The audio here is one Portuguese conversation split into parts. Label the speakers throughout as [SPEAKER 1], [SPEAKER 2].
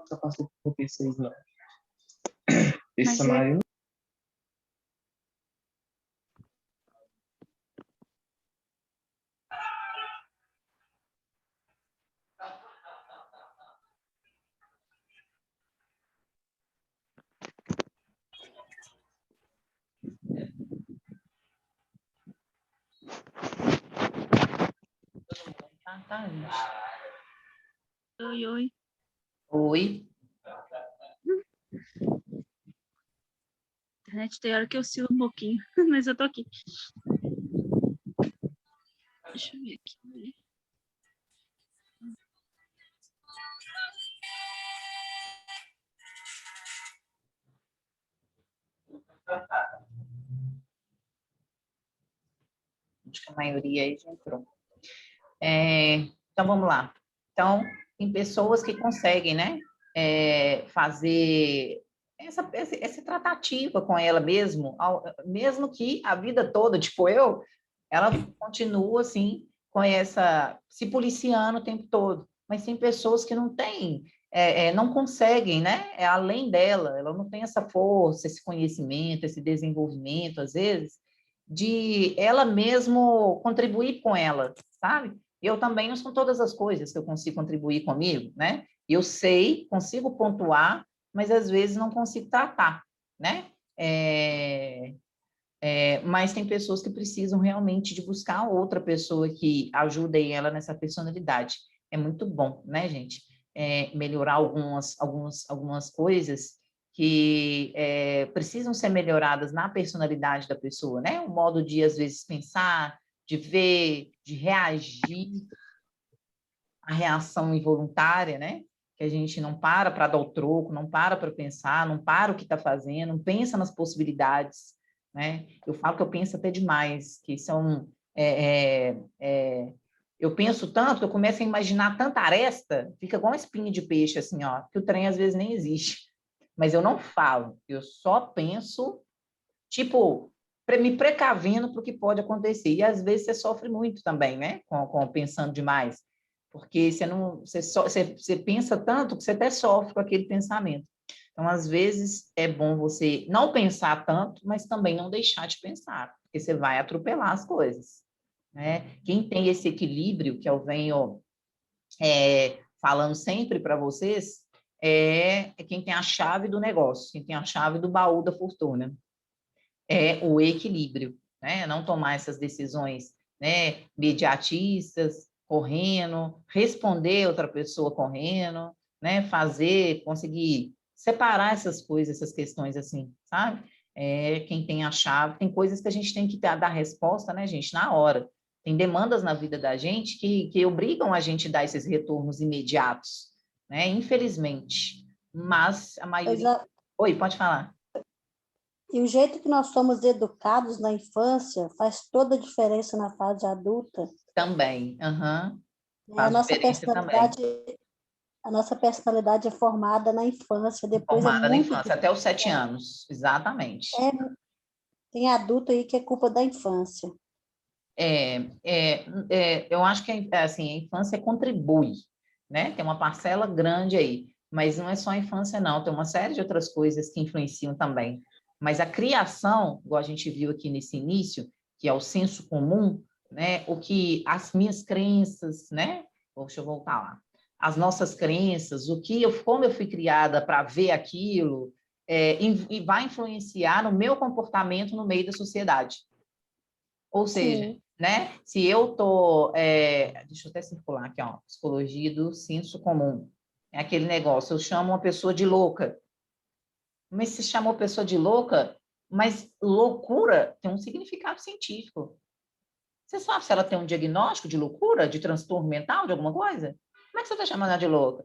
[SPEAKER 1] Só passou por vocês, não.
[SPEAKER 2] Mas
[SPEAKER 1] Esse Maria.
[SPEAKER 3] Tá, gente.
[SPEAKER 2] Oi, oi.
[SPEAKER 3] Oi.
[SPEAKER 2] A internet tem hora que eu oscilo um pouquinho, mas eu tô aqui. Deixa eu ver aqui.
[SPEAKER 3] Acho que a maioria aí já entrou. Então, vamos lá. Então, tem pessoas que conseguem, né, fazer essa tratativa com ela mesmo, mesmo que a vida toda, tipo eu, ela continua, assim, com se policiando o tempo todo. Mas tem pessoas que não têm, não conseguem, né, além dela, ela não tem essa força, esse conhecimento, esse desenvolvimento, às vezes, de ela mesmo contribuir com ela, sabe? Eu também não são todas as coisas que eu consigo contribuir comigo, né? Eu sei, consigo pontuar, mas às vezes não consigo tratar, né? Mas tem pessoas que precisam realmente de buscar outra pessoa que ajude ela nessa personalidade. É muito bom, né, gente? Melhorar algumas coisas que precisam ser melhoradas na personalidade da pessoa, né? O modo de, às vezes, pensar, de ver, de reagir, a reação involuntária, né? Que a gente não para dar o troco, não para pensar, não para o que está fazendo, não pensa nas possibilidades, né? Eu falo que eu penso até demais, que são... eu penso tanto que eu começo a imaginar tanta aresta, fica igual uma espinha de peixe, assim, ó, que o trem às vezes nem existe. Mas eu não falo, eu só penso, tipo, me precavendo para o que pode acontecer. E às vezes você sofre muito também, né? Com pensando demais. Porque você pensa tanto que você até sofre com aquele pensamento. Então, às vezes, é bom você não pensar tanto, mas também não deixar de pensar, porque você vai atropelar as coisas, né? Quem tem esse equilíbrio, que eu venho falando sempre para vocês, é quem tem a chave do negócio, quem tem a chave do baú da fortuna. É o equilíbrio, né? Não tomar essas decisões, né, imediatistas, correndo, responder outra pessoa correndo, né, conseguir separar essas coisas, essas questões assim, sabe? Quem tem a chave, tem coisas que a gente tem que dar resposta, né, gente, na hora. Tem demandas na vida da gente que obrigam a gente a dar esses retornos imediatos, né? Infelizmente. Mas a maioria... Oi, pode falar.
[SPEAKER 4] E o jeito que nós somos educados na infância faz toda a diferença na fase adulta.
[SPEAKER 3] Também,
[SPEAKER 4] A
[SPEAKER 3] faz diferença também.
[SPEAKER 4] A nossa personalidade é formada na infância, depois
[SPEAKER 3] Formada
[SPEAKER 4] é
[SPEAKER 3] na
[SPEAKER 4] muito
[SPEAKER 3] infância, até os 7 anos, exatamente.
[SPEAKER 4] Tem adulto aí que é culpa da infância.
[SPEAKER 3] Eu acho que assim, a infância contribui, né? Tem uma parcela grande aí, mas não é só a infância, não, tem uma série de outras coisas que influenciam também. Mas a criação, igual a gente viu aqui nesse início, que é o senso comum, né? O que as minhas crenças, né? Deixa eu voltar lá. As nossas crenças, como eu fui criada para ver aquilo, e vai influenciar no meu comportamento no meio da sociedade. Ou seja,
[SPEAKER 4] Sim.
[SPEAKER 3] né? Se eu tô, deixa eu até circular aqui, ó, psicologia do senso comum. É aquele negócio, eu chamo uma pessoa de louca. Mas se chamou pessoa de louca, mas loucura tem um significado científico. Você sabe se ela tem um diagnóstico de loucura, de transtorno mental, de alguma coisa? Como é que você está chamando ela de louca?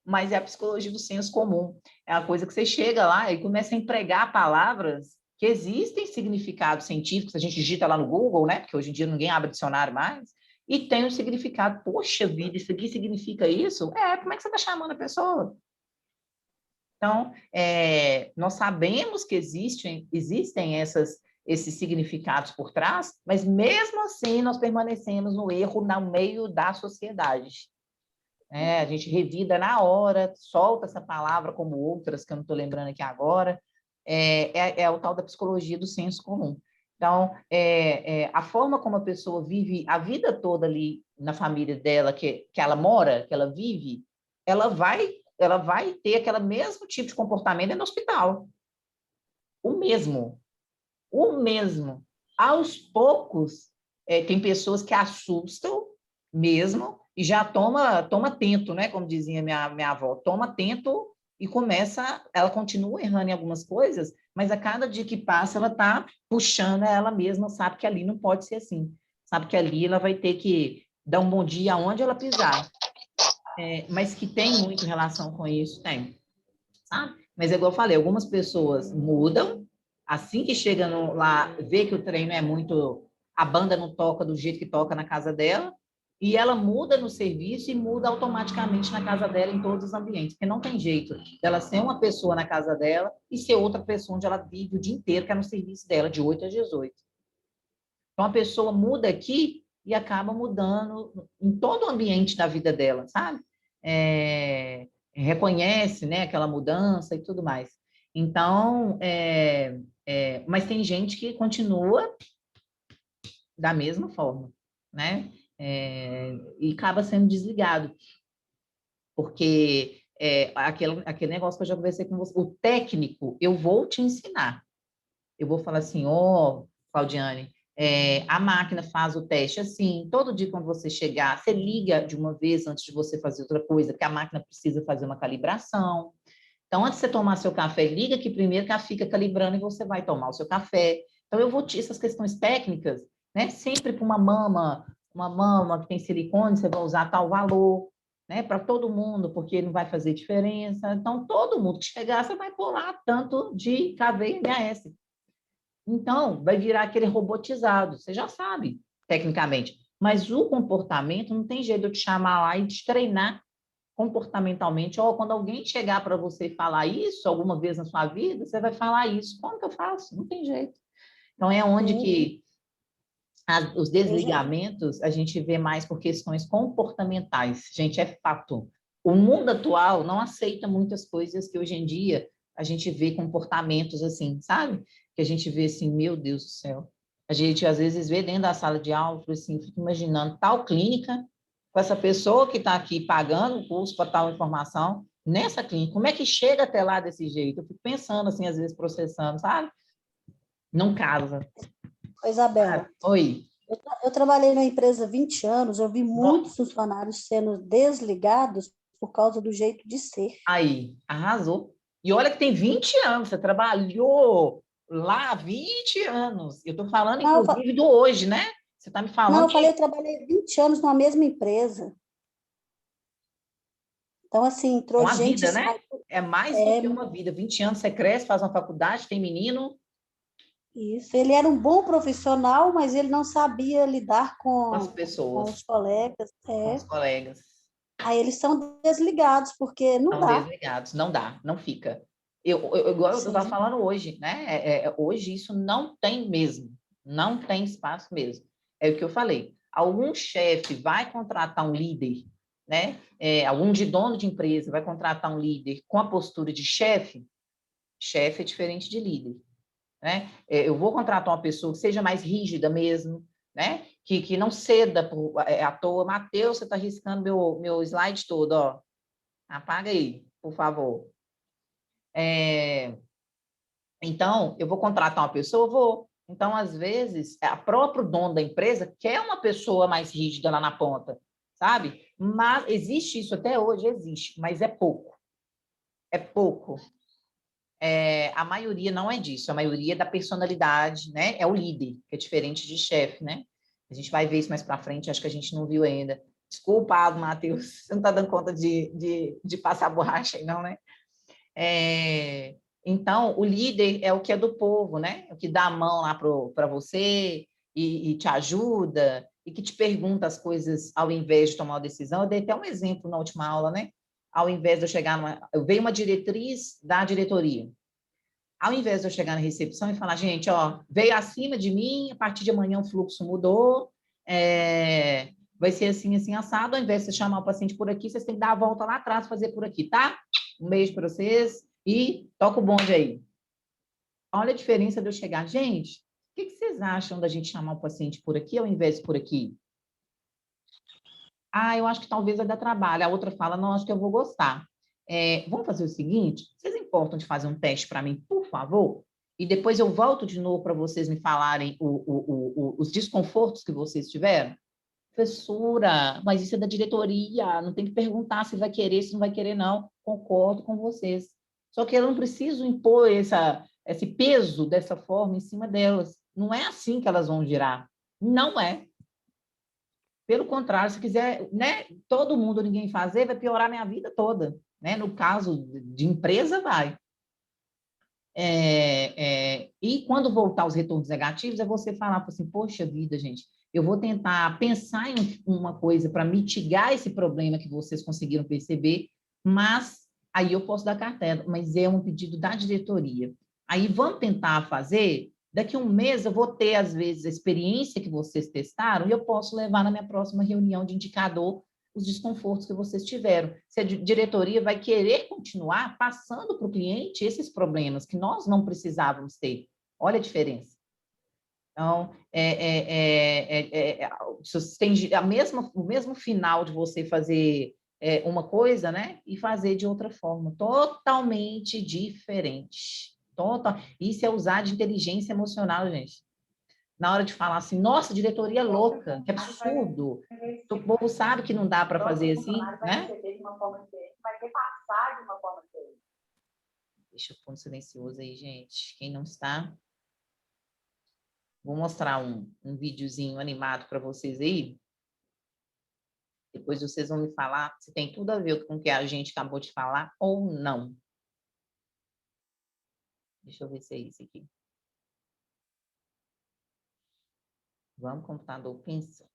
[SPEAKER 3] Mas é a psicologia do senso comum. É a coisa que você chega lá e começa a empregar palavras que existem significados científicos, a gente digita lá no Google, né? Porque hoje em dia ninguém abre dicionário mais, e tem um significado. Poxa vida, isso aqui significa isso? Como é que você está chamando a pessoa? Então, nós sabemos que existem esses significados por trás, mas mesmo assim nós permanecemos no erro no meio da sociedade. né? A gente revida na hora, solta essa palavra como outras que eu não estou lembrando aqui agora. É o tal da psicologia do senso comum. Então, a forma como a pessoa vive a vida toda ali na família dela, que ela mora, que ela vive, ela vai ter aquele mesmo tipo de comportamento no hospital. O mesmo. O mesmo. Aos poucos, tem pessoas que assustam mesmo e já toma tento, né? Como dizia minha avó, toma tento e ela continua errando em algumas coisas, mas a cada dia que passa, ela está puxando ela mesma, sabe que ali não pode ser assim. Sabe que ali ela vai ter que dar um bom dia aonde ela pisar. Mas que tem muito relação com isso, tem. Sabe? Mas, igual eu falei, algumas pessoas mudam, assim que chega lá, vê que o treino é muito... A banda não toca do jeito que toca na casa dela, e ela muda no serviço e muda automaticamente na casa dela, em todos os ambientes, porque não tem jeito dela ser uma pessoa na casa dela e ser outra pessoa onde ela vive o dia inteiro, que é no serviço dela, de 8 às 18. Então, a pessoa muda aqui e acaba mudando em todo o ambiente da vida dela, sabe? Reconhece, né, aquela mudança e tudo mais. Então, mas tem gente que continua da mesma forma, né? E acaba sendo desligado, porque aquele negócio que eu já conversei com você, o técnico, eu vou te ensinar. Eu vou falar assim, Claudiane, a máquina faz o teste assim, todo dia quando você chegar, você liga de uma vez antes de você fazer outra coisa, porque a máquina precisa fazer uma calibração. Então, antes de você tomar seu café, liga aqui primeiro que ela fica calibrando e você vai tomar o seu café. Então, eu vou te essas questões técnicas, né? Sempre para uma mama que tem silicone, você vai usar tal valor, né? Para todo mundo, porque não vai fazer diferença. Então, todo mundo que chegar, você vai pôr lá tanto de KV e MAS. Então, vai virar aquele robotizado, você já sabe, tecnicamente. Mas o comportamento, não tem jeito de eu te chamar lá e te treinar comportamentalmente. Ou quando alguém chegar para você e falar isso alguma vez na sua vida, você vai falar isso. Como que eu faço? Não tem jeito. Então, é onde que os desligamentos a gente vê mais por questões comportamentais. Gente, é fato. O mundo atual não aceita muitas coisas que hoje em dia a gente vê comportamentos assim, sabe? Que a gente vê assim, meu Deus do céu. A gente às vezes vê dentro da sala de aula, assim, fica imaginando tal clínica com essa pessoa que está aqui pagando o curso para tal informação, nessa clínica, como é que chega até lá desse jeito? Eu fico pensando assim, às vezes processando, sabe? Não casa.
[SPEAKER 4] Isabela,
[SPEAKER 3] Oi.
[SPEAKER 4] eu trabalhei na empresa há 20 anos, eu vi muitos funcionários sendo desligados por causa do jeito de ser.
[SPEAKER 3] Aí, arrasou. E olha que tem 20 anos, você trabalhou lá há 20 anos. Eu estou falando,
[SPEAKER 4] Não,
[SPEAKER 3] inclusive, do hoje, né? Você está me falando
[SPEAKER 4] eu falei, eu trabalhei 20 anos numa mesma empresa. Então, assim, entrou
[SPEAKER 3] uma
[SPEAKER 4] gente...
[SPEAKER 3] vida, né? É mais do que uma vida. 20 anos, você cresce, faz uma faculdade, tem menino.
[SPEAKER 4] Isso, ele era um bom profissional, mas ele não sabia lidar
[SPEAKER 3] Com as
[SPEAKER 4] com
[SPEAKER 3] pessoas,
[SPEAKER 4] os colegas.
[SPEAKER 3] com os colegas.
[SPEAKER 4] Aí eles são desligados, porque não
[SPEAKER 3] São
[SPEAKER 4] dá.
[SPEAKER 3] desligados, não dá, não fica. Igual eu estava falando hoje, né? Hoje isso não tem mesmo, não tem espaço mesmo. É o que eu falei. Algum chefe vai contratar um líder, né? Algum dono de empresa vai contratar um líder com a postura de chefe. Chefe é diferente de líder, né? Eu vou contratar uma pessoa que seja mais rígida mesmo, né? Que não ceda à toa. Matheus, você está riscando meu slide todo, ó. Apaga aí, por favor. Então, eu vou contratar uma pessoa, vou. Então, às vezes, a próprio dono da empresa quer uma pessoa mais rígida lá na ponta, sabe? Mas existe isso até hoje, existe, mas é pouco. É pouco. A maioria não é disso, a maioria é da personalidade, né? É o líder, que é diferente de chefe, né? A gente vai ver isso mais para frente, acho que a gente não viu ainda. Desculpa, Matheus, você não está dando conta de passar borracha aí, não, né? Então, o líder é o que é do povo, né? É o que dá a mão lá para você e te ajuda e que te pergunta as coisas ao invés de tomar uma decisão. Eu dei até um exemplo na última aula, né? Ao invés de eu chegar eu veio uma diretriz da diretoria. Ao invés de eu chegar na recepção e falar, gente, ó, veio acima de mim, a partir de amanhã o fluxo mudou, vai ser assim, assim, assado. Ao invés de você chamar o paciente por aqui, vocês têm que dar a volta lá atrás, fazer por aqui, tá? Um beijo para vocês e toca o bonde aí. Olha a diferença de eu chegar. Gente, o que vocês acham da gente chamar o paciente por aqui ao invés de por aqui? Ah, eu acho que talvez vai dar trabalho. A outra fala, não, acho que eu vou gostar. Vamos fazer o seguinte, vocês importam de fazer um teste para mim, por favor? E depois eu volto de novo para vocês me falarem os desconfortos que vocês tiveram? Professora, mas isso é da diretoria, não tem que perguntar se vai querer, se não vai querer, não. Concordo com vocês. Só que eu não preciso impor esse peso dessa forma em cima delas. Não é assim que elas vão girar. Não é. Pelo contrário, se quiser, né, todo mundo, ninguém fazer, vai piorar minha vida toda. Né? No caso de empresa, vai. E quando voltar os retornos negativos, é você falar assim, poxa vida, gente, eu vou tentar pensar em uma coisa para mitigar esse problema que vocês conseguiram perceber, mas aí eu posso dar cartela, mas é um pedido da diretoria. Aí vamos tentar fazer, daqui a um mês eu vou ter, às vezes, a experiência que vocês testaram e eu posso levar na minha próxima reunião de indicador os desconfortos que vocês tiveram. Se a diretoria vai querer continuar passando para o cliente esses problemas que nós não precisávamos ter. Olha a diferença. Então, tem o mesmo final de você fazer uma coisa, né? E fazer de outra forma, totalmente diferente. Isso é usar de inteligência emocional, gente. Na hora de falar assim, nossa, diretoria louca, que absurdo. O povo sabe que não dá para fazer assim, né?
[SPEAKER 5] Vai repassar de uma forma diferente.
[SPEAKER 3] Deixa eu pôr no silencioso aí, gente. Quem não está... Vou mostrar um videozinho animado para vocês aí. Depois vocês vão me falar se tem tudo a ver com o que a gente acabou de falar ou não. Deixa eu ver se é isso aqui. Vamos, computador, pensa.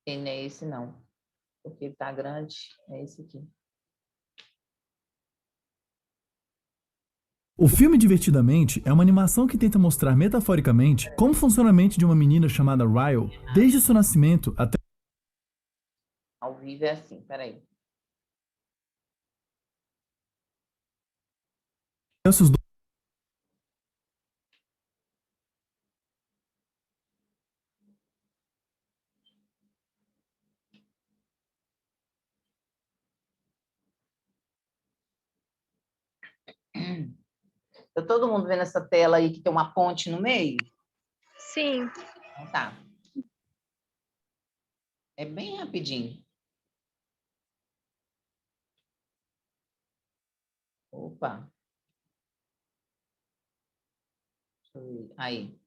[SPEAKER 3] E não é esse, não. Porque ele tá grande, é esse aqui.
[SPEAKER 6] O filme Divertidamente é uma animação que tenta mostrar metaforicamente como funciona a mente de uma menina chamada Ryle, desde seu nascimento até...
[SPEAKER 3] Ao vivo é assim, peraí.
[SPEAKER 6] os seus
[SPEAKER 3] Tá todo mundo vendo essa tela aí que tem uma ponte no meio?
[SPEAKER 2] Sim.
[SPEAKER 3] Então tá. É bem rapidinho. Opa. Deixa eu ver. Aí.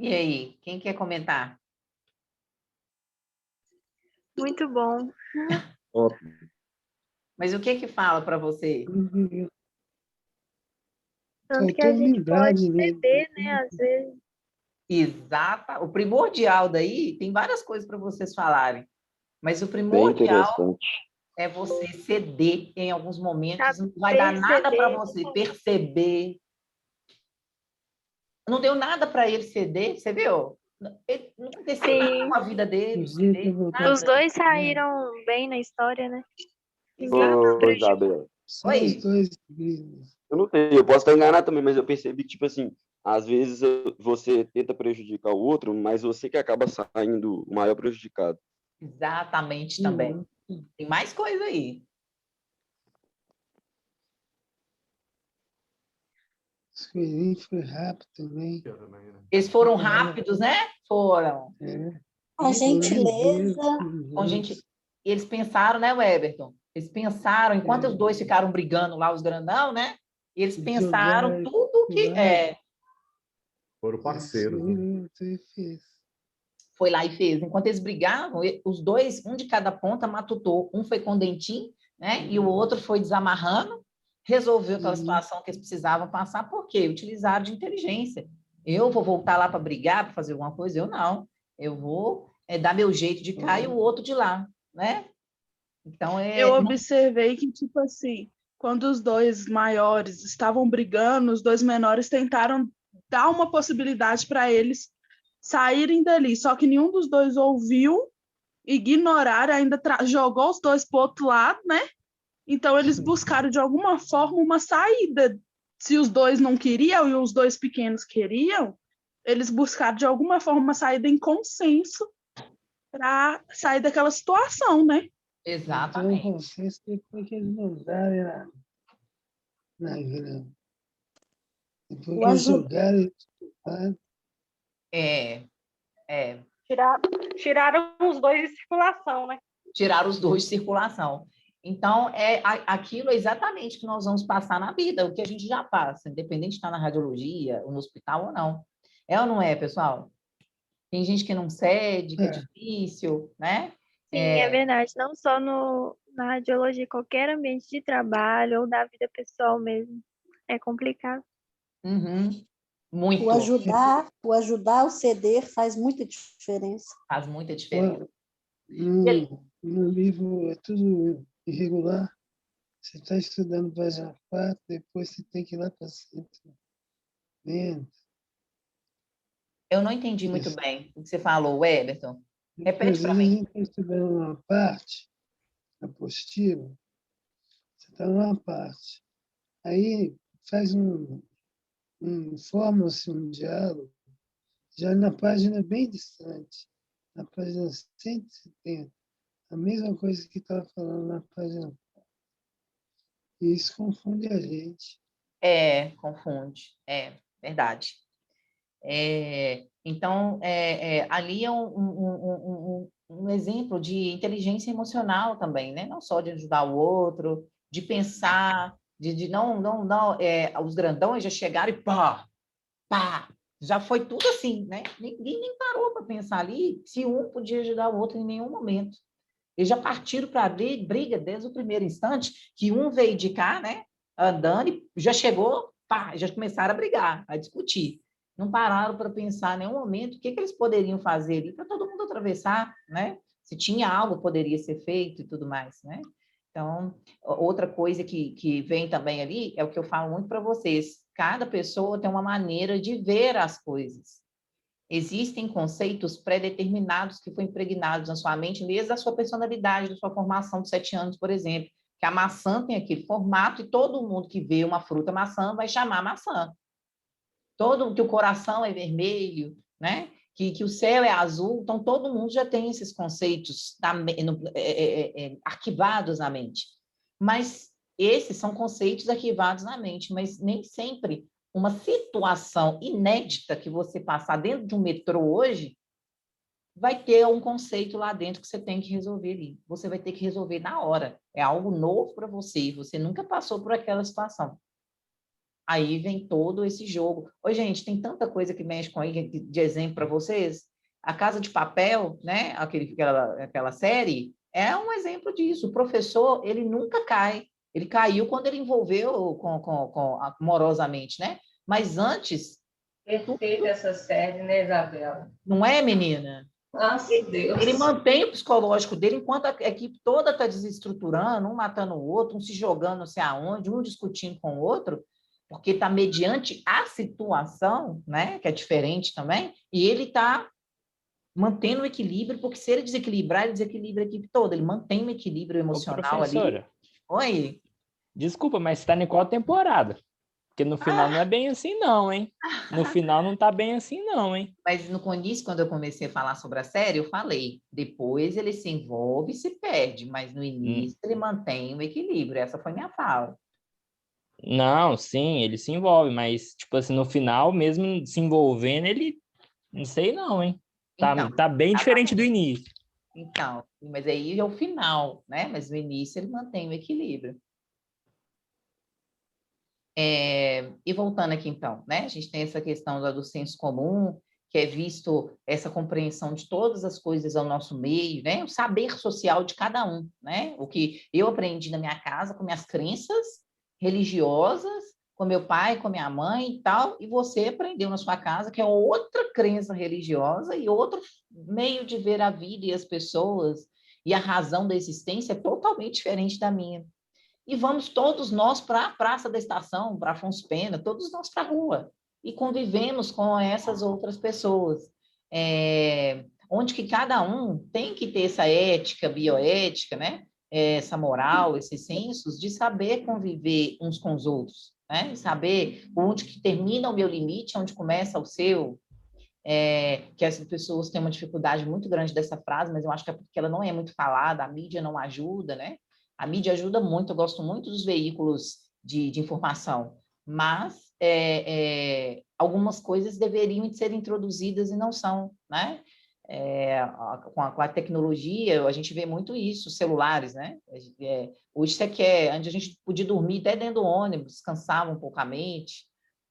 [SPEAKER 3] E aí, quem quer comentar?
[SPEAKER 7] Muito bom.
[SPEAKER 3] Mas o que que fala para você?
[SPEAKER 7] Tanto que
[SPEAKER 1] Faltou
[SPEAKER 7] a gente pode
[SPEAKER 1] humildade, né?
[SPEAKER 7] ceder, né? Às vezes.
[SPEAKER 3] Exata. O primordial daí, tem várias coisas para vocês falarem, mas o
[SPEAKER 8] Bem
[SPEAKER 3] primordial
[SPEAKER 8] interessante.
[SPEAKER 3] é você ceder em alguns momentos, não vai dar
[SPEAKER 7] Saber
[SPEAKER 3] nada para
[SPEAKER 7] ceder.
[SPEAKER 3] você perceber. Não deu nada para ele ceder, você viu? Não aconteceu nada
[SPEAKER 7] Sim.
[SPEAKER 3] com a vida dele,
[SPEAKER 1] Os dias que eu
[SPEAKER 3] ceder,
[SPEAKER 1] voltar
[SPEAKER 7] Os
[SPEAKER 3] nada.
[SPEAKER 7] dois saíram bem na história, né? Ninguém
[SPEAKER 3] Exato.
[SPEAKER 8] Ô, Isabela,
[SPEAKER 1] só os
[SPEAKER 3] Oi.
[SPEAKER 1] dois.
[SPEAKER 8] eu não sei, eu posso estar enganado também, mas eu percebi que, tipo assim, às vezes você tenta prejudicar o outro, mas você que acaba saindo o maior prejudicado.
[SPEAKER 3] Exatamente também. Tem mais coisa aí.
[SPEAKER 1] As coisinhas foi rápido também.
[SPEAKER 3] Eles foram rápidos, né? Foram.
[SPEAKER 1] É.
[SPEAKER 4] A gentileza.
[SPEAKER 3] Com gente, eles pensaram, né, Weberton? Eles pensaram, enquanto os dois ficaram brigando lá, os grandão, né? Eles pensaram
[SPEAKER 1] Jogar
[SPEAKER 3] tudo que é.
[SPEAKER 9] Foram parceiros. Né?
[SPEAKER 3] Foi lá e fez. Enquanto eles brigavam, os dois, um de cada ponta, matutou. Um foi com o dentinho, né? E o outro foi desamarrando, resolveu aquela situação que eles precisavam passar, por quê? Utilizaram de inteligência. Eu vou voltar lá para brigar, para fazer alguma coisa? Eu não. Eu vou dar meu jeito de cá e o outro de lá, né? Então,
[SPEAKER 10] Eu observei que, tipo assim, quando os dois maiores estavam brigando, os dois menores tentaram dar uma possibilidade para eles saírem dali, só que nenhum dos dois ouviu, ignoraram, ainda jogou os dois para o outro lado, né? Então, eles buscaram, de alguma forma, uma saída. Se os dois não queriam e os dois pequenos queriam, eles buscaram, de alguma forma, uma saída em consenso para sair daquela situação, né?
[SPEAKER 3] Exatamente.
[SPEAKER 1] Então, vocês depois que eles mandarem na grama. Depois que eles jogarem.
[SPEAKER 5] Tiraram os dois de circulação, né?
[SPEAKER 3] Tiraram os dois de circulação. Então, aquilo é exatamente que nós vamos passar na vida, o que a gente já passa, independente de estar na radiologia, ou no hospital ou não. É ou não é, pessoal? Tem gente que não cede, que é difícil, né?
[SPEAKER 7] Sim, é verdade. Não só na radiologia, qualquer ambiente de trabalho ou da vida pessoal mesmo. É complicado.
[SPEAKER 3] Uhum. Muito.
[SPEAKER 4] O ajudar, o ceder faz muita diferença.
[SPEAKER 3] Faz muita diferença.
[SPEAKER 1] No livro é tudo irregular. Você está estudando página 4, depois você tem que ir lá para centro.
[SPEAKER 3] Eu não entendi muito bem o que você falou, Weberton. Repete para mim.
[SPEAKER 1] A gente está estudando uma parte, apostila, você está numa parte. Aí faz forma-se um diálogo, já na página bem distante, na página 170, a mesma coisa que estava falando na página 4. E isso confunde a gente.
[SPEAKER 3] Confunde. Verdade. Então, ali é um exemplo de inteligência emocional também, né? Não só de ajudar o outro, de pensar, de não, os grandões já chegaram e pá, já foi tudo assim, né? Ninguém nem parou para pensar ali se um podia ajudar o outro em nenhum momento. Eles já partiram para a briga desde o primeiro instante, que um veio de cá, né? Andando e já chegou, já começaram a brigar, a discutir. Não pararam para pensar em nenhum momento o que eles poderiam fazer ali para todo mundo atravessar, né? Se tinha algo que poderia ser feito e tudo mais, né? Então, outra coisa que vem também ali é o que eu falo muito para vocês. Cada pessoa tem uma maneira de ver as coisas. Existem conceitos pré-determinados que foram impregnados na sua mente desde a sua personalidade, da sua formação de 7 anos, por exemplo. Que a maçã tem aquele formato e todo mundo que vê uma fruta maçã vai chamar maçã. Que o coração é vermelho, né? Que o céu é azul, então todo mundo já tem esses conceitos arquivados na mente. Mas esses são conceitos arquivados na mente, mas nem sempre uma situação inédita que você passar dentro de um metrô hoje vai ter um conceito lá dentro que você tem que resolver ali. Você vai ter que resolver na hora. É algo novo para você, você nunca passou por aquela situação. Aí vem todo esse jogo. Oi, gente, tem tanta coisa que mexe com aí de exemplo para vocês. A Casa de Papel, né? Aquela série, é um exemplo disso. O professor, ele nunca cai. Ele caiu quando ele envolveu amorosamente, né? Mas antes,
[SPEAKER 11] Perfeita essa série, né, Isabela?
[SPEAKER 3] não é, menina?
[SPEAKER 11] Nossa, Deus.
[SPEAKER 3] Ele mantém o psicológico dele enquanto a equipe toda está desestruturando, um matando o outro, um se jogando não sei aonde, um discutindo com o outro, porque está mediante a situação, né, que é diferente também, e ele está mantendo o equilíbrio, porque se ele desequilibrar, ele desequilibra a equipe toda, ele mantém o equilíbrio emocional ali.
[SPEAKER 12] Professora,
[SPEAKER 3] Oi?
[SPEAKER 12] desculpa, mas você está em qual temporada? Porque no final não é bem assim não, hein? No final não tá bem assim não, hein?
[SPEAKER 3] Mas no início, quando eu comecei a falar sobre a série, eu falei, depois ele se envolve e se perde, mas no início ele mantém o equilíbrio, essa foi minha fala.
[SPEAKER 12] Não, sim, ele se envolve, mas, tipo assim, no final, mesmo se envolvendo, ele... Não sei não, hein? Tá bem diferente do início.
[SPEAKER 3] Então, mas aí é o final, né? Mas no início ele mantém o equilíbrio. E voltando aqui, então, né? A gente tem essa questão do senso comum, que é visto essa compreensão de todas as coisas ao nosso meio, né? O saber social de cada um, né? O que eu aprendi na minha casa com minhas crenças religiosas, com meu pai, com minha mãe e tal, e você aprendeu na sua casa, que é outra crença religiosa e outro meio de ver a vida e as pessoas e a razão da existência é totalmente diferente da minha. E vamos todos nós para a Praça da Estação, para Afonso Pena, todos nós para a rua, e convivemos com essas outras pessoas, onde que cada um tem que ter essa ética, bioética, né? Essa moral, esses sensos de saber conviver uns com os outros, né? Saber onde que termina o meu limite, onde começa o seu, que as pessoas têm uma dificuldade muito grande dessa frase, mas eu acho que é porque ela não é muito falada, a mídia não ajuda, né? A mídia ajuda muito, eu gosto muito dos veículos de informação, mas algumas coisas deveriam ser introduzidas e não são, né? Com a tecnologia, a gente vê muito isso, celulares, né? Hoje você quer, antes a gente podia dormir até dentro do ônibus, descansava um pouco a mente.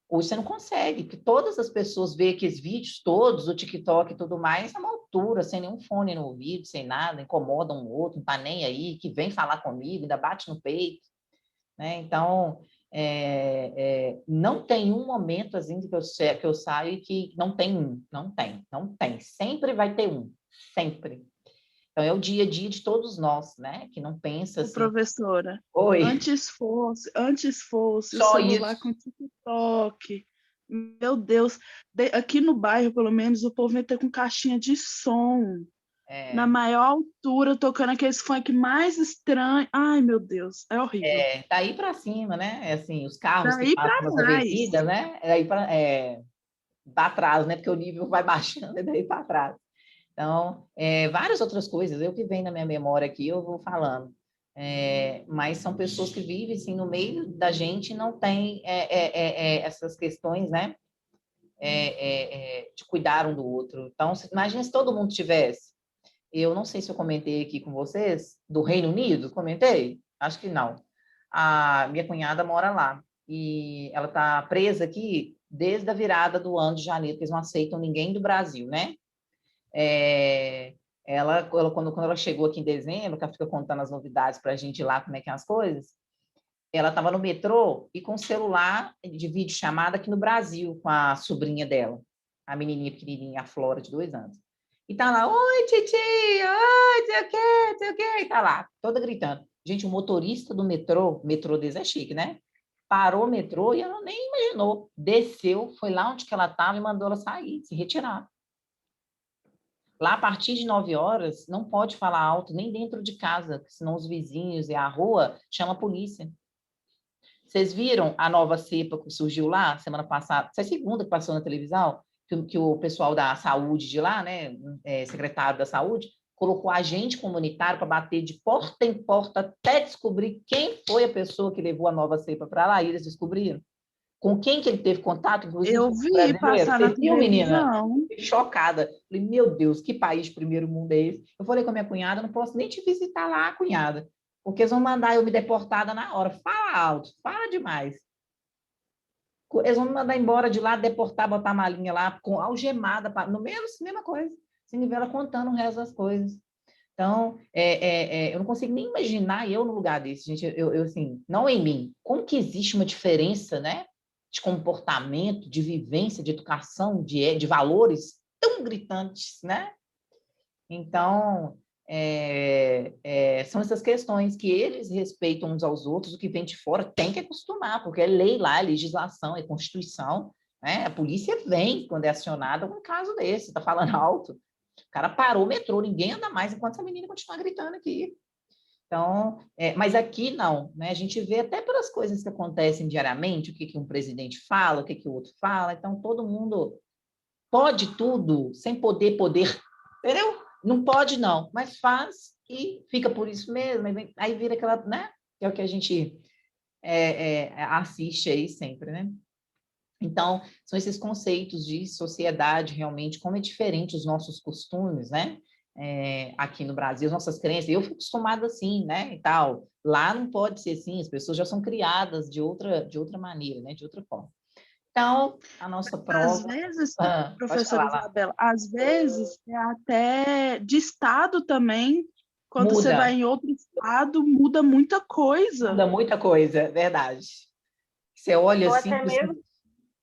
[SPEAKER 3] Hoje você não consegue, porque todas as pessoas veem aqueles vídeos todos, o TikTok e tudo mais, a uma altura, sem nenhum fone no ouvido, sem nada, incomoda um outro, não está nem aí, que vem falar comigo, ainda bate no peito, né? Então, não tem um momento assim que eu saio e que não tem um, não tem, sempre vai ter um, sempre. Então, é o dia a dia de todos nós, né? Que não pensa assim...
[SPEAKER 10] Professora,
[SPEAKER 3] Oi.
[SPEAKER 10] antes fosse
[SPEAKER 3] Só
[SPEAKER 10] o celular
[SPEAKER 3] isso.
[SPEAKER 10] com TikTok. Meu Deus, aqui no bairro, pelo menos, o povo entra com caixinha de som. Na maior altura, tocando aqueles funk mais estranho. Ai, meu Deus, é horrível.
[SPEAKER 3] Daí para cima, né? Assim, os carros
[SPEAKER 10] Daí
[SPEAKER 3] que passam nas
[SPEAKER 10] mais.
[SPEAKER 3] avenidas, né? Daí para trás, né? Porque o nível vai baixando e daí para trás. Então, várias outras coisas, eu que venho na minha memória aqui, eu vou falando. Mas são pessoas que vivem assim, no meio da gente e não tem essas questões, né? De cuidar um do outro. Então, imagina se todo mundo tivesse. Eu não sei se eu comentei aqui com vocês, do Reino Unido, comentei? Acho que não. A minha cunhada mora lá e ela está presa aqui desde a virada do ano de janeiro, que eles não aceitam ninguém do Brasil, né? Quando ela chegou aqui em dezembro, que ela fica contando as novidades para a gente lá, como é que é as coisas, ela estava no metrô e com o celular de videochamada aqui no Brasil, com a sobrinha dela, a menininha pequenininha, a Flora, de 2 anos. E tá lá, oi, titi, oi, sei o quê, e tá lá, toda gritando. Gente, o motorista do metrô deles é chique, né? Parou o metrô e ela nem imaginou. Desceu, foi lá onde que ela estava e mandou ela sair, se retirar. Lá, a partir de 9 horas, não pode falar alto, nem dentro de casa, senão os vizinhos e a rua chamam a polícia. Vocês viram a nova cepa que surgiu lá, semana passada? Essa é a segunda que passou na televisão, que o pessoal da saúde de lá, né, secretário da saúde, colocou agente comunitário para bater de porta em porta até descobrir quem foi a pessoa que levou a nova cepa para lá, e eles descobriram. Com quem que ele teve contato, inclusive,
[SPEAKER 10] eu vi passar na televisão.
[SPEAKER 3] Menina? Fiquei chocada. Falei, meu Deus, que país de primeiro mundo é esse? Eu falei com a minha cunhada, não posso nem te visitar lá, cunhada, porque eles vão mandar eu me deportada na hora. Fala alto, fala demais. Eles vão me mandar embora de lá, deportar, botar a malinha lá, com algemada, no mesma coisa. Se nivela contando o resto das coisas. Então, eu não consigo nem imaginar eu no lugar desse, gente. Eu assim, não em mim. Como que existe uma diferença, né? De comportamento, de vivência, de educação, de valores tão gritantes, né? Então, são essas questões que eles respeitam uns aos outros, o que vem de fora tem que acostumar, porque é lei lá, é legislação, é Constituição, né? A polícia vem quando é acionada um caso desse, está falando alto. O cara parou o metrô, ninguém anda mais enquanto essa menina continuar gritando aqui. Então, mas aqui não, né? A gente vê até pelas coisas que acontecem diariamente, o que um presidente fala, o que o outro fala, então todo mundo pode tudo sem poder, entendeu? Não pode não, mas faz e fica por isso mesmo, aí vira aquela, né? Que é o que a gente assiste aí sempre, né? Então, são esses conceitos de sociedade, realmente, como é diferente os nossos costumes, né? Aqui no Brasil, as nossas crenças, eu fui acostumada assim, né, e tal. Lá não pode ser assim, as pessoas já são criadas de outra maneira, né, de outra forma. Então, a nossa prova...
[SPEAKER 10] Às vezes,
[SPEAKER 3] pode
[SPEAKER 10] professora
[SPEAKER 3] falar lá.
[SPEAKER 10] Isabela, às vezes é até de estado também, quando você
[SPEAKER 3] Muda.
[SPEAKER 10] vai em outro estado, muda muita coisa.
[SPEAKER 3] Muda muita coisa, verdade. Você olha
[SPEAKER 5] Ou
[SPEAKER 3] assim...
[SPEAKER 5] até mesmo,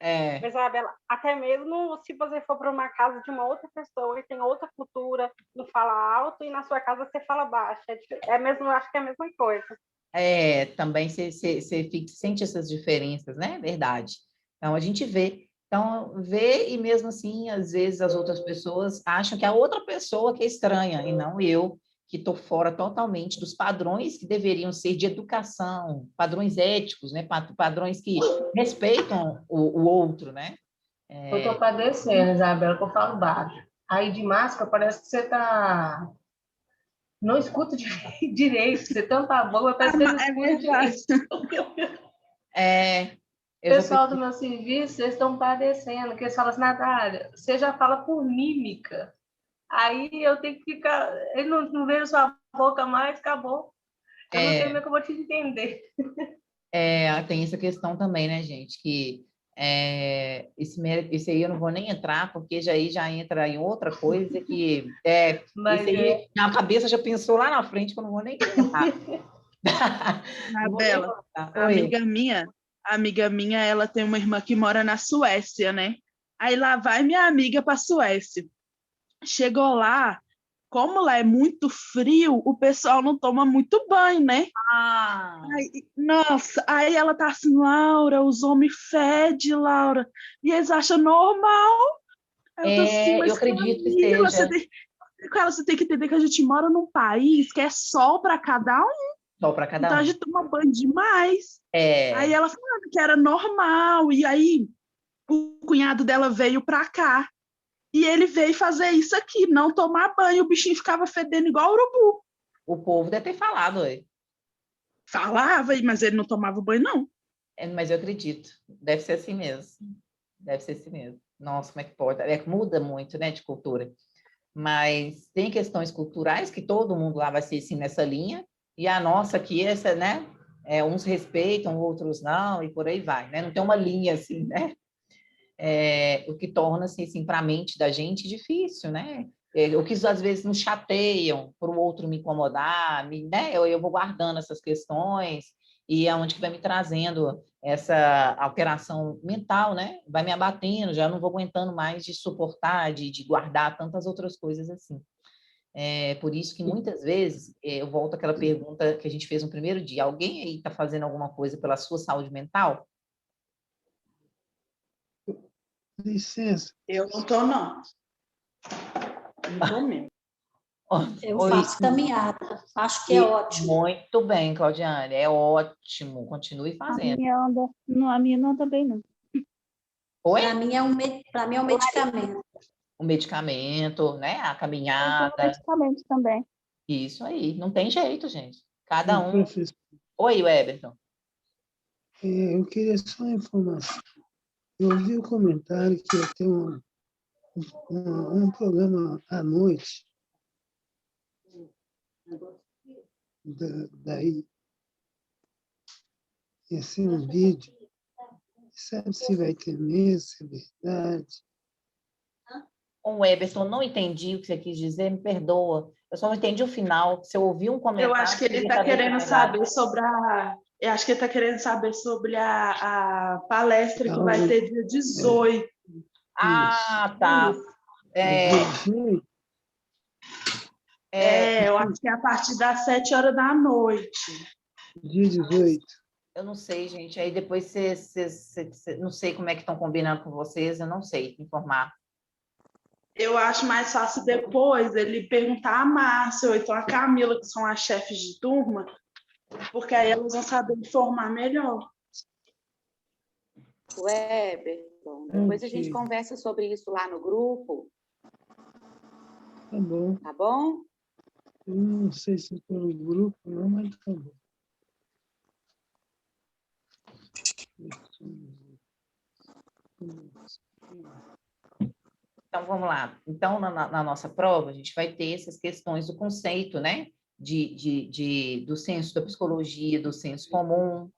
[SPEAKER 3] É.
[SPEAKER 5] Isabela, até mesmo se você for para uma casa de uma outra pessoa e tem outra cultura, não fala alto, e na sua casa você fala baixo. Mesmo, acho que é a mesma coisa.
[SPEAKER 3] Também você sente essas diferenças, né? Verdade. Então, a gente vê. Então, vê e mesmo assim, às vezes as outras pessoas acham que a outra pessoa que é estranha, e não eu, que estou fora totalmente dos padrões que deveriam ser de educação, padrões éticos, né? Padrões que respeitam o outro, né?
[SPEAKER 11] Eu estou padecendo, Isabela, que eu falo baixo. Aí de máscara parece que você está... Não escuta direito, você tampa a boca, parece que você não escuta direito.
[SPEAKER 3] Eu
[SPEAKER 11] Pessoal do meu serviço, vocês estão padecendo, que eles falam assim, Natália, você já fala por mímica. Aí eu tenho que ficar... Ele não vejo sua boca mais, acabou. Eu não sei como é que eu vou te entender.
[SPEAKER 3] Tem essa questão também, né, gente? Que esse aí eu não vou nem entrar, porque já entra em outra coisa que esse aí, na cabeça já pensou lá na frente que eu não vou nem entrar.
[SPEAKER 10] Isabela, amiga minha, ela tem uma irmã que mora na Suécia, né? Aí lá vai minha amiga para a Suécia. Chegou lá, como lá é muito frio, o pessoal não toma muito banho, né? Nossa, aí ela tá assim, Laura, os homens fedem, Laura, e eles acham normal. Eu tô assim, mas
[SPEAKER 3] eu acredito que
[SPEAKER 10] Camila,
[SPEAKER 3] seja.
[SPEAKER 10] você tem que entender que a gente mora num país que é sol para cada um.
[SPEAKER 3] Sol para cada
[SPEAKER 10] então
[SPEAKER 3] um.
[SPEAKER 10] a gente toma banho demais. Aí ela falando que era normal, e aí o cunhado dela veio para cá. E ele veio fazer isso aqui, não tomar banho, o bichinho ficava fedendo igual urubu.
[SPEAKER 3] O povo deve ter falado,
[SPEAKER 10] Falava, mas ele não tomava banho, não.
[SPEAKER 3] Mas eu acredito. Deve ser assim mesmo. Deve ser assim mesmo. Nossa, como é que pode? Muda muito, né, de cultura. Mas tem questões culturais que todo mundo lá vai ser assim nessa linha, e a nossa aqui, essa, né? Uns respeitam, outros não, e por aí vai, né? Não tem uma linha assim, né? O que torna assim para a mente da gente difícil, né? O que às vezes nos chateiam para o outro me incomodar, né? Eu vou guardando essas questões e é onde que vai me trazendo essa alteração mental, né? Vai me abatendo, já não vou aguentando mais de suportar, de guardar tantas outras coisas assim. Por isso que muitas vezes eu volto àquela pergunta que a gente fez no primeiro dia: alguém aí está fazendo alguma coisa pela sua saúde mental?
[SPEAKER 1] Licença.
[SPEAKER 10] Eu não estou, não. Não estou mesmo.
[SPEAKER 4] Eu faço caminhada. Acho que é ótimo.
[SPEAKER 3] Muito bem, Claudiane. É ótimo. Continue fazendo.
[SPEAKER 2] A minha não também não.
[SPEAKER 3] Oi?
[SPEAKER 4] Para mim é um medicamento.
[SPEAKER 3] O medicamento, né? A caminhada.
[SPEAKER 2] Eu medicamento também.
[SPEAKER 3] Isso aí. Não tem jeito, gente. Cada um.
[SPEAKER 1] Professor,
[SPEAKER 3] Oi, Weberton.
[SPEAKER 1] eu queria só uma informação. Eu ouvi o comentário que ia ter um programa à noite daí ia ser um vídeo sabe se vai ter mesmo, se é verdade.
[SPEAKER 3] O Eberson, não entendi o que você quis dizer, me perdoa. Eu só não entendi o final. Se eu ouvi um comentário...
[SPEAKER 10] Eu acho que ele está querendo saber sobre Eu acho que ele está querendo saber sobre a palestra que vai ter dia 18.
[SPEAKER 3] Ah, tá.
[SPEAKER 10] Eu acho que é a partir das 7 horas da noite.
[SPEAKER 1] Dia 18.
[SPEAKER 3] Eu não sei, gente. Aí depois não sei como é que estão combinando com vocês, eu não sei informar.
[SPEAKER 10] Eu acho mais fácil depois ele perguntar a Márcia ou então a Camila, que são as chefes de turma, porque aí elas vão saber informar melhor.
[SPEAKER 13] Everton, depois a gente conversa sobre isso lá no grupo.
[SPEAKER 1] Tá bom.
[SPEAKER 13] Tá bom?
[SPEAKER 1] Eu não sei se for no grupo, não, mas tá bom.
[SPEAKER 3] Então, vamos lá. Então, na nossa prova, a gente vai ter essas questões do conceito, né? Do senso da psicologia, do senso comum.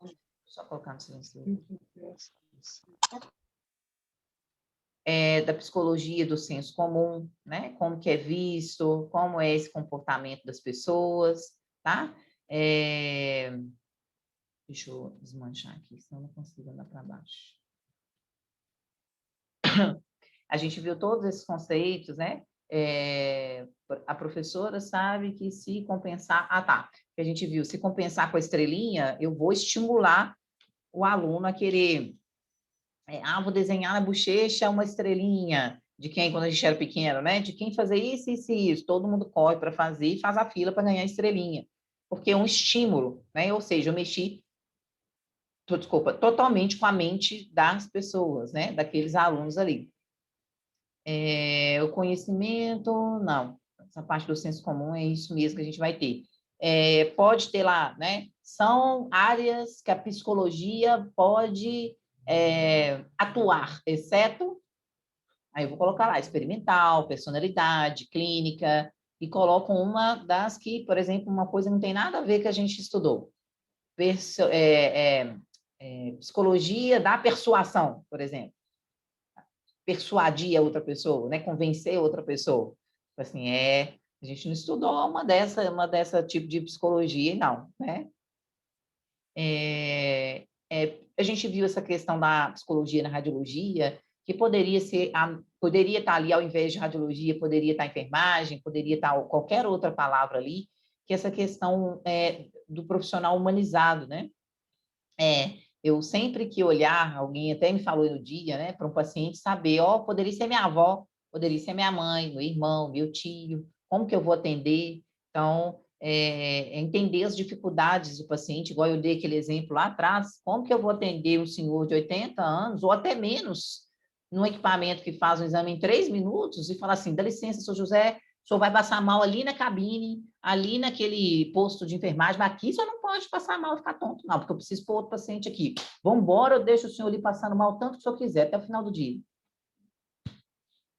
[SPEAKER 3] Só colocar no silêncio. Da psicologia do senso comum, né? Como que é visto, como é esse comportamento das pessoas, tá? Deixa eu desmanchar aqui, senão eu não consigo andar para baixo. A gente viu todos esses conceitos, né? A professora sabe que se compensar... Ah, tá. A gente viu, se compensar com a estrelinha, eu vou estimular o aluno a querer... vou desenhar na bochecha uma estrelinha. De quem, quando a gente era pequeno, né? De quem fazer isso, isso e isso. Todo mundo corre para fazer e faz a fila para ganhar a estrelinha. Porque é um estímulo, né? Ou seja, eu mexi... totalmente com a mente das pessoas, né? Daqueles alunos ali. O conhecimento, não. Essa parte do senso comum é isso mesmo que a gente vai ter. Pode ter lá, né? São áreas que a psicologia pode atuar, exceto... Aí eu vou colocar lá, experimental, personalidade, clínica, e coloco uma das que, por exemplo, uma coisa não tem nada a ver que a gente estudou. Psicologia da persuasão, por exemplo. Persuadir a outra pessoa, né? Convencer a outra pessoa. Assim, a gente não estudou uma dessa tipo de psicologia, não, né? A gente viu essa questão da psicologia na radiologia, que poderia estar ali, ao invés de radiologia, poderia estar enfermagem, poderia estar qualquer outra palavra ali, que essa questão do profissional humanizado, né? Eu sempre que olhar, alguém até me falou no dia, né, para um paciente saber, poderia ser minha avó, poderia ser minha mãe, meu irmão, meu tio, como que eu vou atender? Então, entender as dificuldades do paciente, igual eu dei aquele exemplo lá atrás, como que eu vou atender um senhor de 80 anos, ou até menos, num equipamento que faz um exame em 3 minutos, e falar assim, dá licença, senhor José, o senhor vai passar mal ali na cabine, ali naquele posto de enfermagem, mas aqui o senhor não pode passar mal e ficar tonto, não, porque eu preciso pôr outro paciente aqui. Vamos embora, eu deixo o senhor ali passando mal tanto que o senhor quiser, até o final do dia.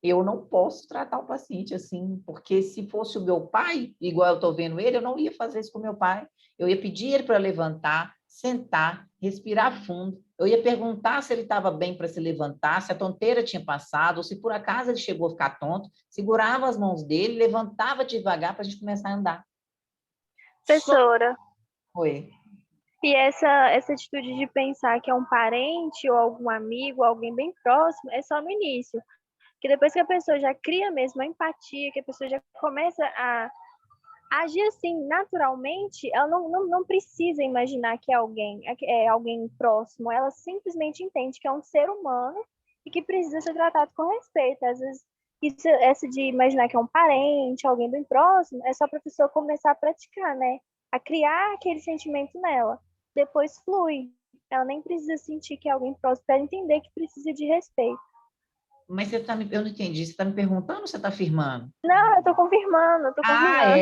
[SPEAKER 3] Eu não posso tratar o paciente assim, porque se fosse o meu pai, igual eu estou vendo ele, eu não ia fazer isso com o meu pai. Eu ia pedir ele para levantar, sentar, respirar fundo. Eu ia perguntar se ele estava bem para se levantar, se a tonteira tinha passado, ou se por acaso ele chegou a ficar tonto, segurava as mãos dele, levantava devagar para a gente começar a andar.
[SPEAKER 7] Professora.
[SPEAKER 3] Oi.
[SPEAKER 7] E essa atitude de pensar que é um parente ou algum amigo, alguém bem próximo, é só no início. Que depois que a pessoa já cria mesmo a empatia, que a pessoa já começa a agir assim naturalmente, ela não precisa imaginar que é alguém próximo, ela simplesmente entende que é um ser humano e que precisa ser tratado com respeito. Às vezes, essa de imaginar que é um parente, alguém bem próximo, é só para a pessoa começar a praticar, né? A criar aquele sentimento nela. Depois flui. Ela nem precisa sentir que é alguém próximo para entender que precisa de respeito.
[SPEAKER 3] Mas eu não entendi. Você está me perguntando ou você está afirmando?
[SPEAKER 7] Não, eu estou confirmando,
[SPEAKER 3] Mas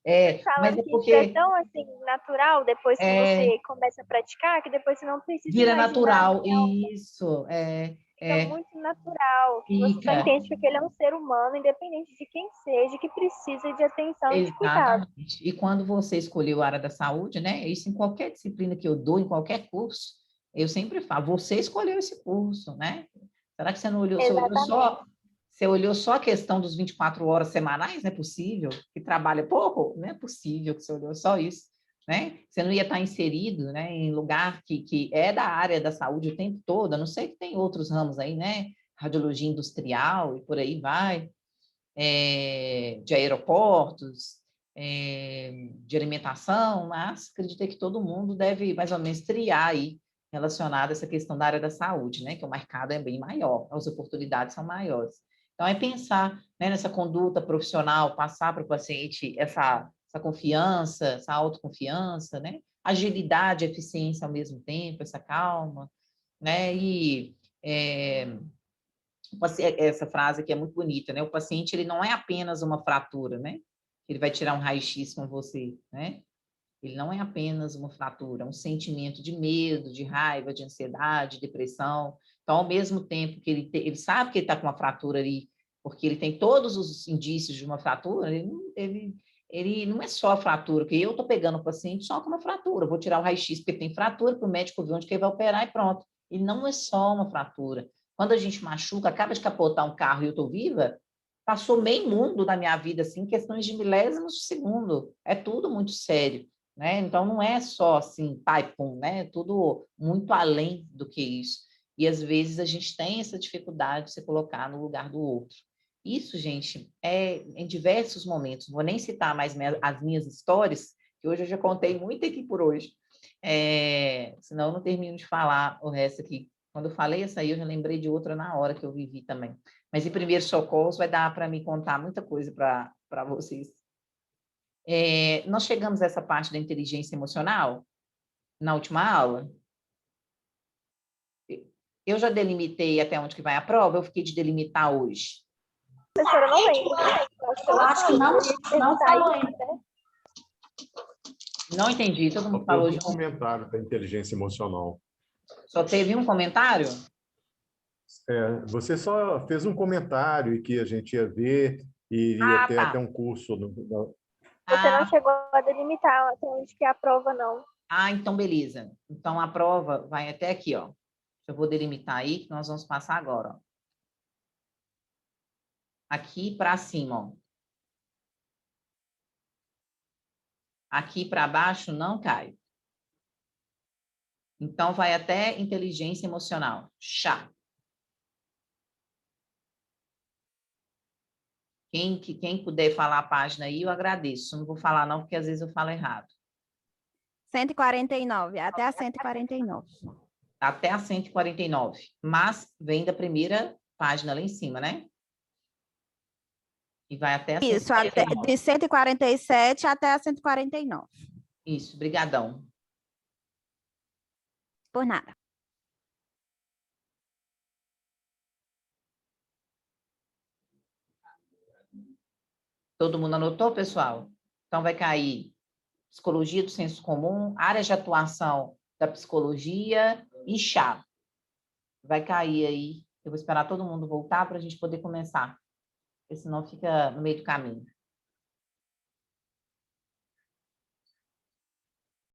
[SPEAKER 3] é porque...
[SPEAKER 7] é tão assim, natural, depois que você começa a praticar, que depois você não precisa
[SPEAKER 3] vira
[SPEAKER 7] imaginar.
[SPEAKER 3] Natural, isso.
[SPEAKER 7] Fica muito natural. Você só entende que ele é um ser humano, independente de quem seja, que precisa de atenção e de cuidado.
[SPEAKER 3] E quando você escolheu a área da saúde, né? Isso em qualquer disciplina que eu dou, em qualquer curso, Eu sempre falo, você escolheu esse curso, né? Será que você não olhou, você olhou só a questão dos 24 horas semanais? Não é possível? Que trabalha pouco? Não é possível que você olhou só isso, né? Você não ia estar inserido, né, em lugar que é da área da saúde o tempo todo, a não ser que tem outros ramos aí, né? Radiologia industrial e por aí vai, de aeroportos, de alimentação, mas acredito que todo mundo deve mais ou menos triar aí relacionado a essa questão da área da saúde, né? Que o mercado é bem maior, as oportunidades são maiores. Então, é pensar, né, nessa conduta profissional, passar para o paciente essa confiança, essa autoconfiança, né? Agilidade, eficiência ao mesmo tempo, essa calma, né? E essa frase aqui é muito bonita, né? O paciente, ele não é apenas uma fratura, né? Ele vai tirar um raio-x com você, né? Ele não é apenas uma fratura, é um sentimento de medo, de raiva, de ansiedade, depressão. Então, ao mesmo tempo que ele sabe que ele está com uma fratura ali, porque ele tem todos os indícios de uma fratura, ele não é só a fratura, porque eu estou pegando o paciente só com uma fratura, vou tirar o raio-x porque tem fratura, para o médico ver onde que ele vai operar e pronto. E não é só uma fratura. Quando a gente machuca, acaba de capotar um carro e eu estou viva, passou meio mundo da minha vida, assim, questões de milésimos de segundo. É tudo muito sério. Né? Então, não é só assim, pai, pum, né? É tudo muito além do que isso. E, às vezes, a gente tem essa dificuldade de se colocar no lugar do outro. Isso, gente, é em diversos momentos. Não vou nem citar mais as minhas histórias, que hoje eu já contei muito aqui por hoje. Senão eu não termino de falar o resto aqui. Quando eu falei essa aí, eu já lembrei de outra na hora que eu vivi também. Mas, em primeiros socorros, vai dar para me contar muita coisa para vocês. Nós chegamos a essa parte da inteligência emocional na última aula. Eu já delimitei até onde que vai a prova, eu fiquei de delimitar hoje.
[SPEAKER 7] Professora, eu não lembro.
[SPEAKER 11] Eu acho que não falou ainda.
[SPEAKER 3] Não entendi, todo mundo
[SPEAKER 9] Só
[SPEAKER 3] falou
[SPEAKER 9] teve
[SPEAKER 3] de
[SPEAKER 9] um comentário da inteligência emocional.
[SPEAKER 3] Só teve um comentário?
[SPEAKER 9] Você só fez um comentário e que a gente ia ver e iria ter até um curso.
[SPEAKER 7] Você não chegou a delimitar até onde que é a prova, não.
[SPEAKER 3] Então beleza. Então a prova vai até aqui, ó. Eu vou delimitar aí, que nós vamos passar agora, ó. Aqui para cima, ó. Aqui para baixo não cai. Então vai até inteligência emocional. Chá. Quem puder falar a página aí, eu agradeço. Não vou falar não, porque às vezes eu falo errado.
[SPEAKER 14] 149, até a 149.
[SPEAKER 3] Até a 149. Mas vem da primeira página lá em cima, né? E vai até a 149.
[SPEAKER 14] Isso, até, de 147 até a 149.
[SPEAKER 3] Isso, brigadão.
[SPEAKER 14] Por nada.
[SPEAKER 3] Todo mundo anotou, pessoal? Então, vai cair psicologia do senso comum, áreas de atuação da psicologia e chá. Vai cair aí. Eu vou esperar todo mundo voltar para a gente poder começar. Porque senão fica no meio do caminho.